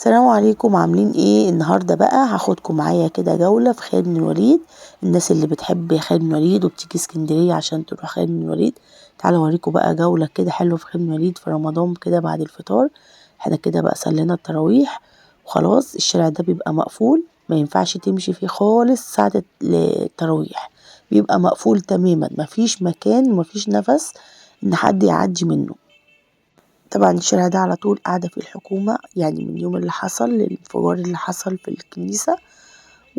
السلام عليكم، عاملين ايه؟ النهارده بقى هاخدكم معايا كده جولة في خالد بن الوليد. الناس اللي بتحب خالد بن الوليد وبتيجي اسكندرية عشان تروح خالد بن الوليد، تعالوا اوريكم بقى جولة كده حلوة في خالد بن الوليد في رمضان كده بعد الفطار. احنا كده بقى صلينا التراويح وخلاص، الشارع ده بيبقى مقفول، ما ينفعش تمشي فيه خالص ساعة التراويح، بيبقى مقفول تماما، مفيش مكان ومفيش نفس ان حد يعدي منه. طبعا الشارع ده على طول قاعدة فيه الحكومة، يعني من يوم اللي حصل الانفجار اللي حصل في الكنيسة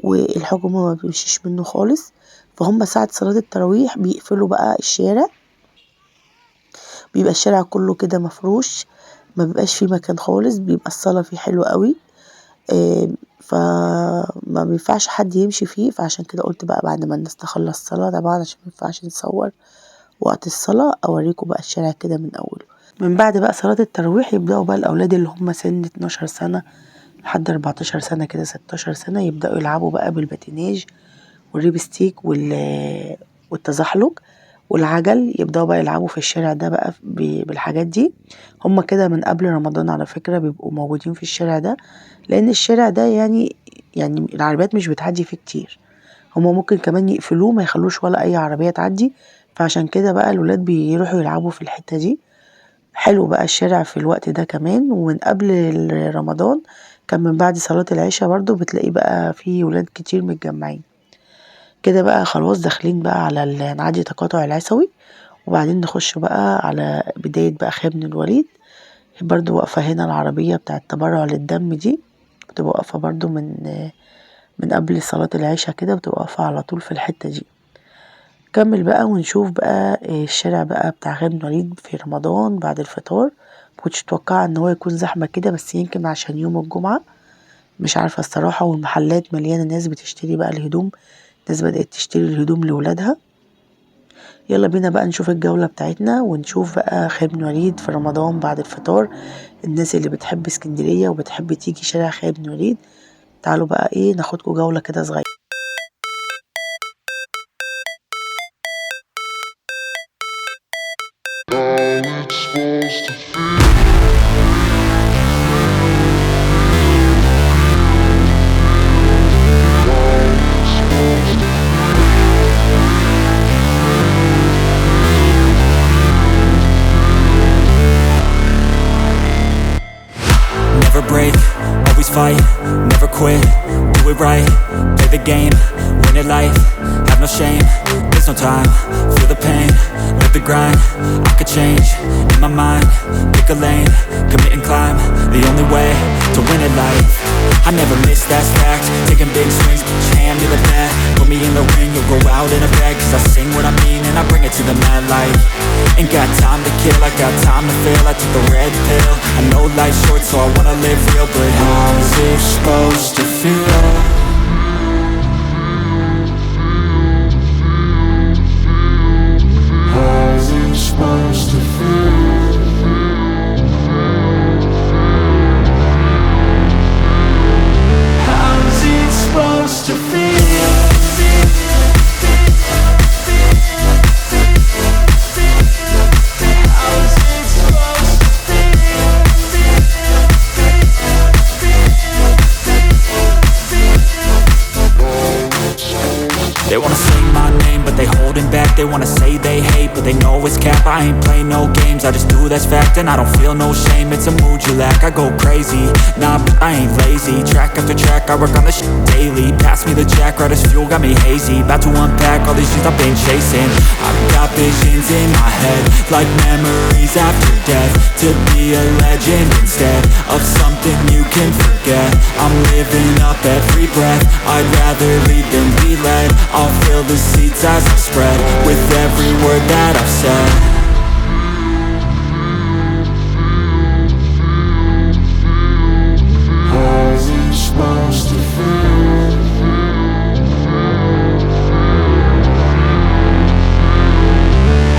والحكومة ما بيمشيش منه خالص، فهم ساعة صلاة التراويح بيقفلوا بقى الشارع، بيبقى الشارع كله كده مفروش، ما بيبقاش فيه مكان خالص، بيبقى الصلاة فيه حلوة قوي. فما بينفعش حد يمشي فيه، فعشان كده قلت بقى بعد ما الناس تخلص صلاة طبعا عشان ما ينفعش نصور وقت الصلاة، اوريكم بقى الشارع كده من اوله. من بعد بقى صلاة التراويح يبدأوا بقى الأولاد اللي هم سن 12 سنة لحد 14 سنة كده 16 سنة يبدأوا يلعبوا بقى بالباتيناج والريبستيك والتزحلق والعجل، يبدأوا بقى يلعبوا في الشارع ده بقى بالحاجات دي. هم كده من قبل رمضان على فكرة بيبقوا موجودين في الشارع ده، لأن الشارع ده يعني العربيات مش بتعدي فيه كتير، هم ممكن كمان يقفلوه ما يخلوش ولا أي عربية تعدي، فعشان كده بقى الولاد بيروحوا يلعبوا في الحتة دي. حلو بقى الشارع في الوقت ده كمان، ومن قبل رمضان كان من بعد صلاة العشاء برضو بتلاقي بقى في ولاد كتير متجمعين كده. بقى خلاص داخلين بقى على نعدي تقاطع العسوي، وبعدين نخش بقى على بداية بقى خالد بن الوليد. برضو واقفة هنا العربية بتاعة التبرع للدم دي، بتبقى واقفة برضو من قبل صلاة العشاء كده، بتبقى واقفة على طول في الحتة دي. نكمل بقى ونشوف بقى الشارع بقى بتاع خالد بن الوليد في رمضان بعد الفطار. مكنتش متوقعة ان هو يكون زحمة كده، بس يمكن عشان يوم الجمعة، مش عارفة الصراحة، والمحلات مليانة ناس بتشتري بقى الهدوم، ناس بدأت تشتري الهدوم لولادها. يلا بينا بقى نشوف الجولة بتاعتنا ونشوف بقى خالد بن الوليد في رمضان بعد الفطار. الناس اللي بتحب اسكندرية وبتحب تيجي شارع خالد بن الوليد، تعالوا بقى ايه ناخدكم جولة كده صغيرة. Never break, always fight, never quit, do it right, play the game, win it life, have no shame, there's no time, feel the pain, live the grind, I could change, in my mind, pick a lane, commit and climb, the only way to win it life. I never miss, that's fact, taking big swings, put your hand to the bat, put me in the ring, you'll go out in a bag, cause I sing what I mean and I bring it to the mad light. Ain't got time to kill, I got time to feel, I took the red pill, I know life's short so I wanna live real, but how's it supposed to feel? How's it supposed to feel? How's it supposed to feel? They wanna say my name, but they holding back. They wanna say they hate, but they know it's cap. I ain't play no games, I just do that's fact. And I don't feel no shame, it's a mood you lack. I go crazy, nah, but I ain't lazy. Track after track, I work on this shit daily. Pass me the jack, right as fuel, got me hazy. About to unpack all these things I've been chasing. I've got visions in my head, like memories after death. To be a legend instead of something you can forget. I'm living up every breath, I'd rather lead than be led. I'll fill the seats as I spread with every word that I've said. How's it supposed to feel?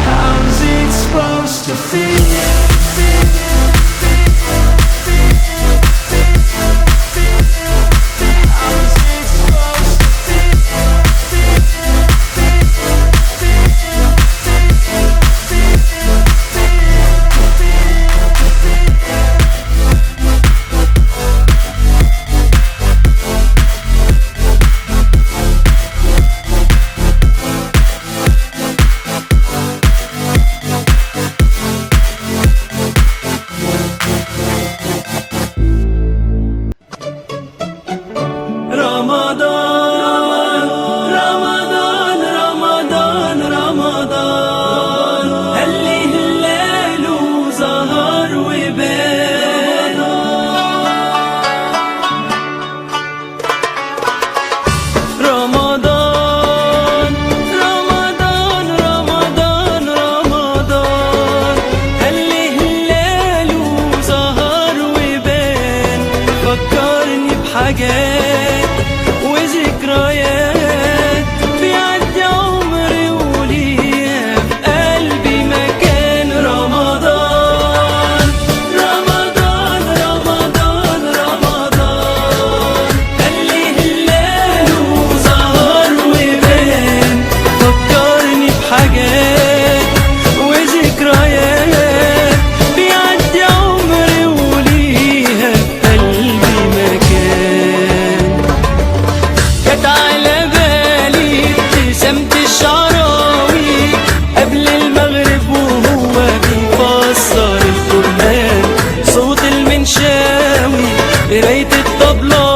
How's it supposed to feel? بحاجات وذكريات بيعدي عمري وليها في قلبي مكان. رمضان رمضان رمضان رمضان اللي هلاله ظهر وبان، فكرني بحاجات وذكريات بيعدي عمري وليها في قلبي مكان. جت على بالي ابتسامة الشعراوي قبل المغرب وهو بيفسر القرآن، صوت المنشاوي قراية الطبلة